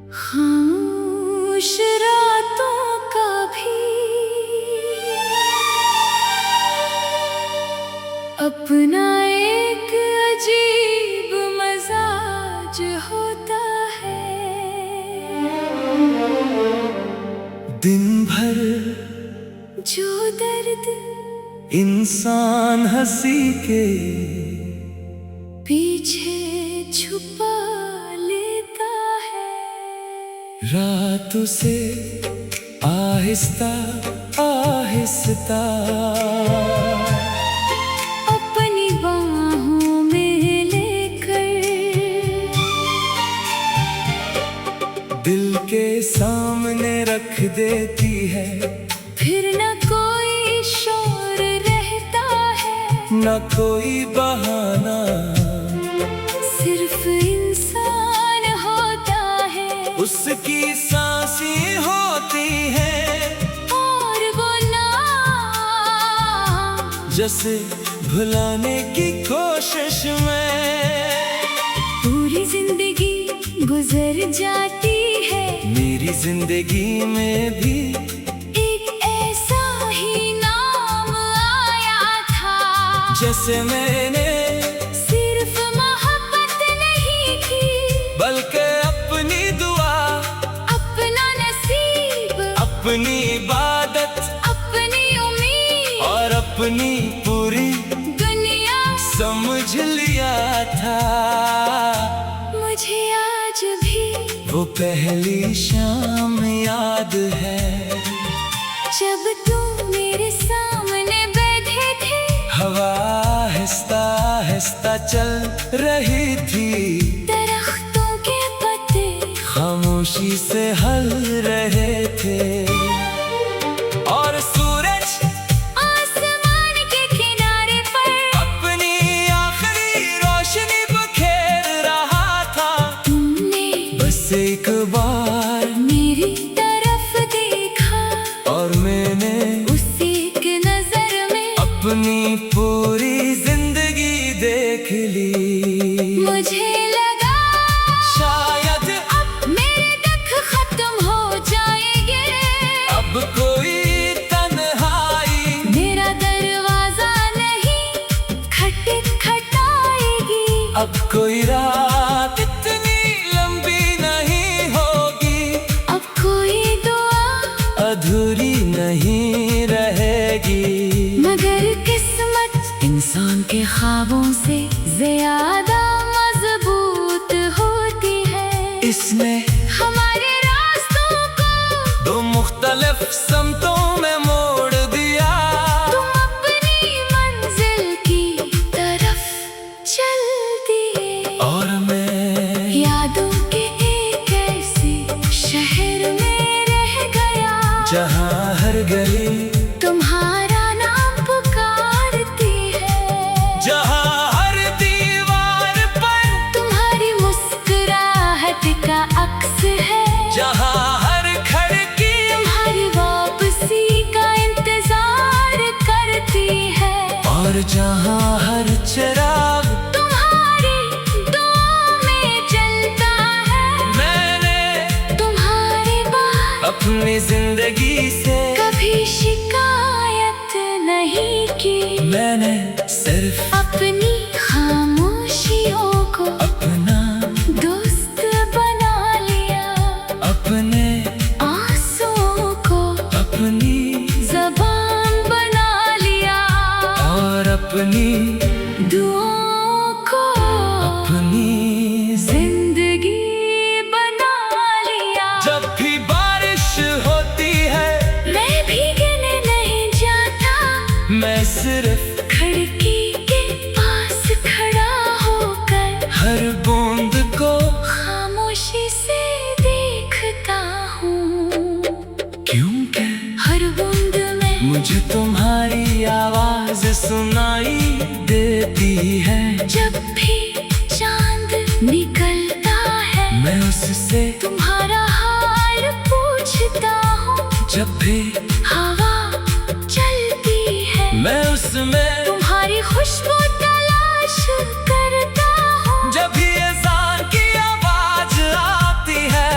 खामोश रातों का भी अपना एक अजीब मजाज होता है। दिन भर जो दर्द इंसान हंसी के पीछे छुपा लेता है, रात उसे आहिस्ता आहिस्ता अपनी बाहों में लेकर दिल के सामने रख देती है। फिर न कोई शोर रहता है, न कोई बहाना, सिर्फ इंसान होता है। उसकी सांसें होती है और वो नाम जैसे भुलाने की कोशिश में पूरी जिंदगी गुजर जाती है। मेरी जिंदगी में भी एक ऐसा ही नाम आया था, जैसे मैंने सिर्फ मोहब्बत नहीं की, बल्कि अपनी दुआ, अपना नसीब, अपनी इबादत अपनी उम्मीद और अपनी पूरी दुनिया समझ लिया था। मुझे आज भी वो पहली शाम याद है, जब तुम मेरे सामने बैठे थे। हवा आहिस्ता आहिस्ता चल रही थी, दरख्तों के पत्ते खामोशी से हल रहे थे और सूरज आसमान के किनारे पर अपनी आखिरी रोशनी बखेर रहा था। तुमने बस एक बार मेरी तरफ देखा और मैंने उसी एक नजर में अपनी पूरी जिंदगी देख ली। मुझे लगा शायद अब मेरे दुख खत्म हो जाएंगे, अब कोई तन्हाई मेरा दरवाजा नहीं खटखटाएगी, अब कोई रात इतनी लंबी नहीं होगी, अब कोई दुआ अधूरी नहीं रहेगी। मगर किस्मत इंसान के ख्वाबों से ज्यादा मजबूत होती है। इसने हमारे रास्तों को दो मुख्तलिफ समतों में मोड़ दिया, तुम अपनी मंजिल की तरफ चल दिए और मैं यादों के एक ऐसे शहर में रह गया, जहाँ हर गली तुम्हारा नाम पुकारती है, जहाँ हर दीवार पर तुम्हारी मुस्कुराहट का अक्स है, जहाँ हर खिड़की तुम्हारी वापसी का इंतजार करती है, और जहाँ हर चिराग तुम्हारी दुआ में जलता है। मैंने तुम्हारे बाद अपनी जिंदगी से कभी शिकायत नहीं की, मैंने सिर्फ अपनी खामोशियों को अपना दोस्त बना लिया, अपने आंसुओं को अपनी ज़बान बना लिया, और अपनी दुआओं को अपनी जिंदगी बना लिया। जब भी बारिश होती है मैं भीगने नहीं जाता, मैं सिर्फ खिड़की के पास खड़ा होकर हर बूंद को खामोशी से देखता हूँ, क्योंकि हर बूंद में मुझे तुम्हारी आवाज सुनाई देती है। जब भी चांद निकलता है मैं उससे तुम्हारा हाल पूछता हूँ, जब भी हवा चलती है मैं उसमें तुम्हारी खुशबू तलाश करता हूँ, जब भी अज़ान की आवाज आती है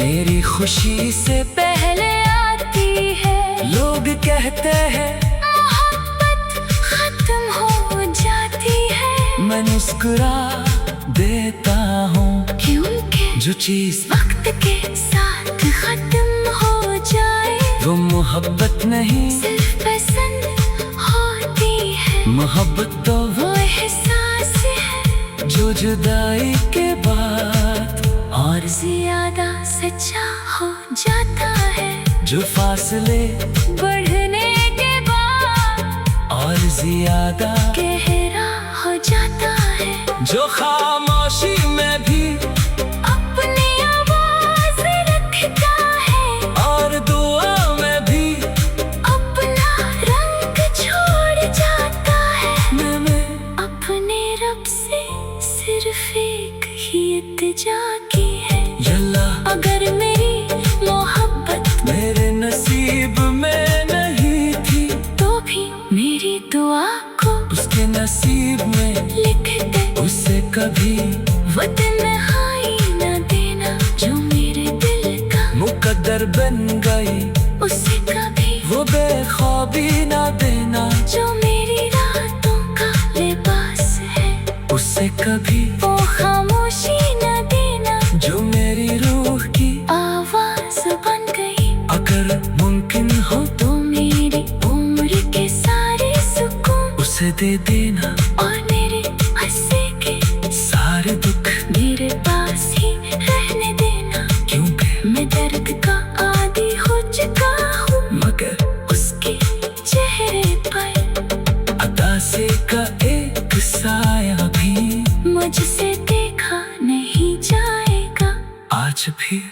मेरी खुशी से पहले आती है। लोग कहते हैं मोहब्बत खत्म हो जाती है। मैं मुस्कुरा देता हूँ, क्योंकि जो चीज वक्त के साथ खत्म हो जाए वो मोहब्बत नहीं, सिर्फ पसंद होती है। मोहब्बत तो वो एहसास है जो जुदाई के बाद और ज्यादा सच्चा हो जाता है। जो फासले बढ़ने के बाद और ज्यादा गहरा हो जाता है। जो खामोशी में भी अपनी आवाज रखता है और दुआ में भी अपना रंग छोड़ जाता है। मैंने अपने रब से सिर्फ एक ही इल्तिजा की है। जल्ला अगर मेरी मोहब्बत मेरे नसीब में नहीं थी तो भी मेरी दुआ को उसके नसीब में लिख दे। उसे कभी वो तन्हाई न देना जो मेरे दिल का मुकद्दर बन गई, उसे कभी वो बेख्वाबी ना देना जो मेरी रातों का लिबास है। उसे कभी वो खामोशी न देना जो मेरी रूह की आवाज बन गई। अगर मुमकिन हो तो मेरी उम्र के सारे सुकून उसे दे देना और मेरे हंसे के सारे दुख, मेरे पास ही रहने देना। क्योंकि मैं दर्द का आदी हो चुका हूँ, मगर उसके चेहरे पर अदा से का एक साया भी मुझसे देखा नहीं जाएगा। आज भी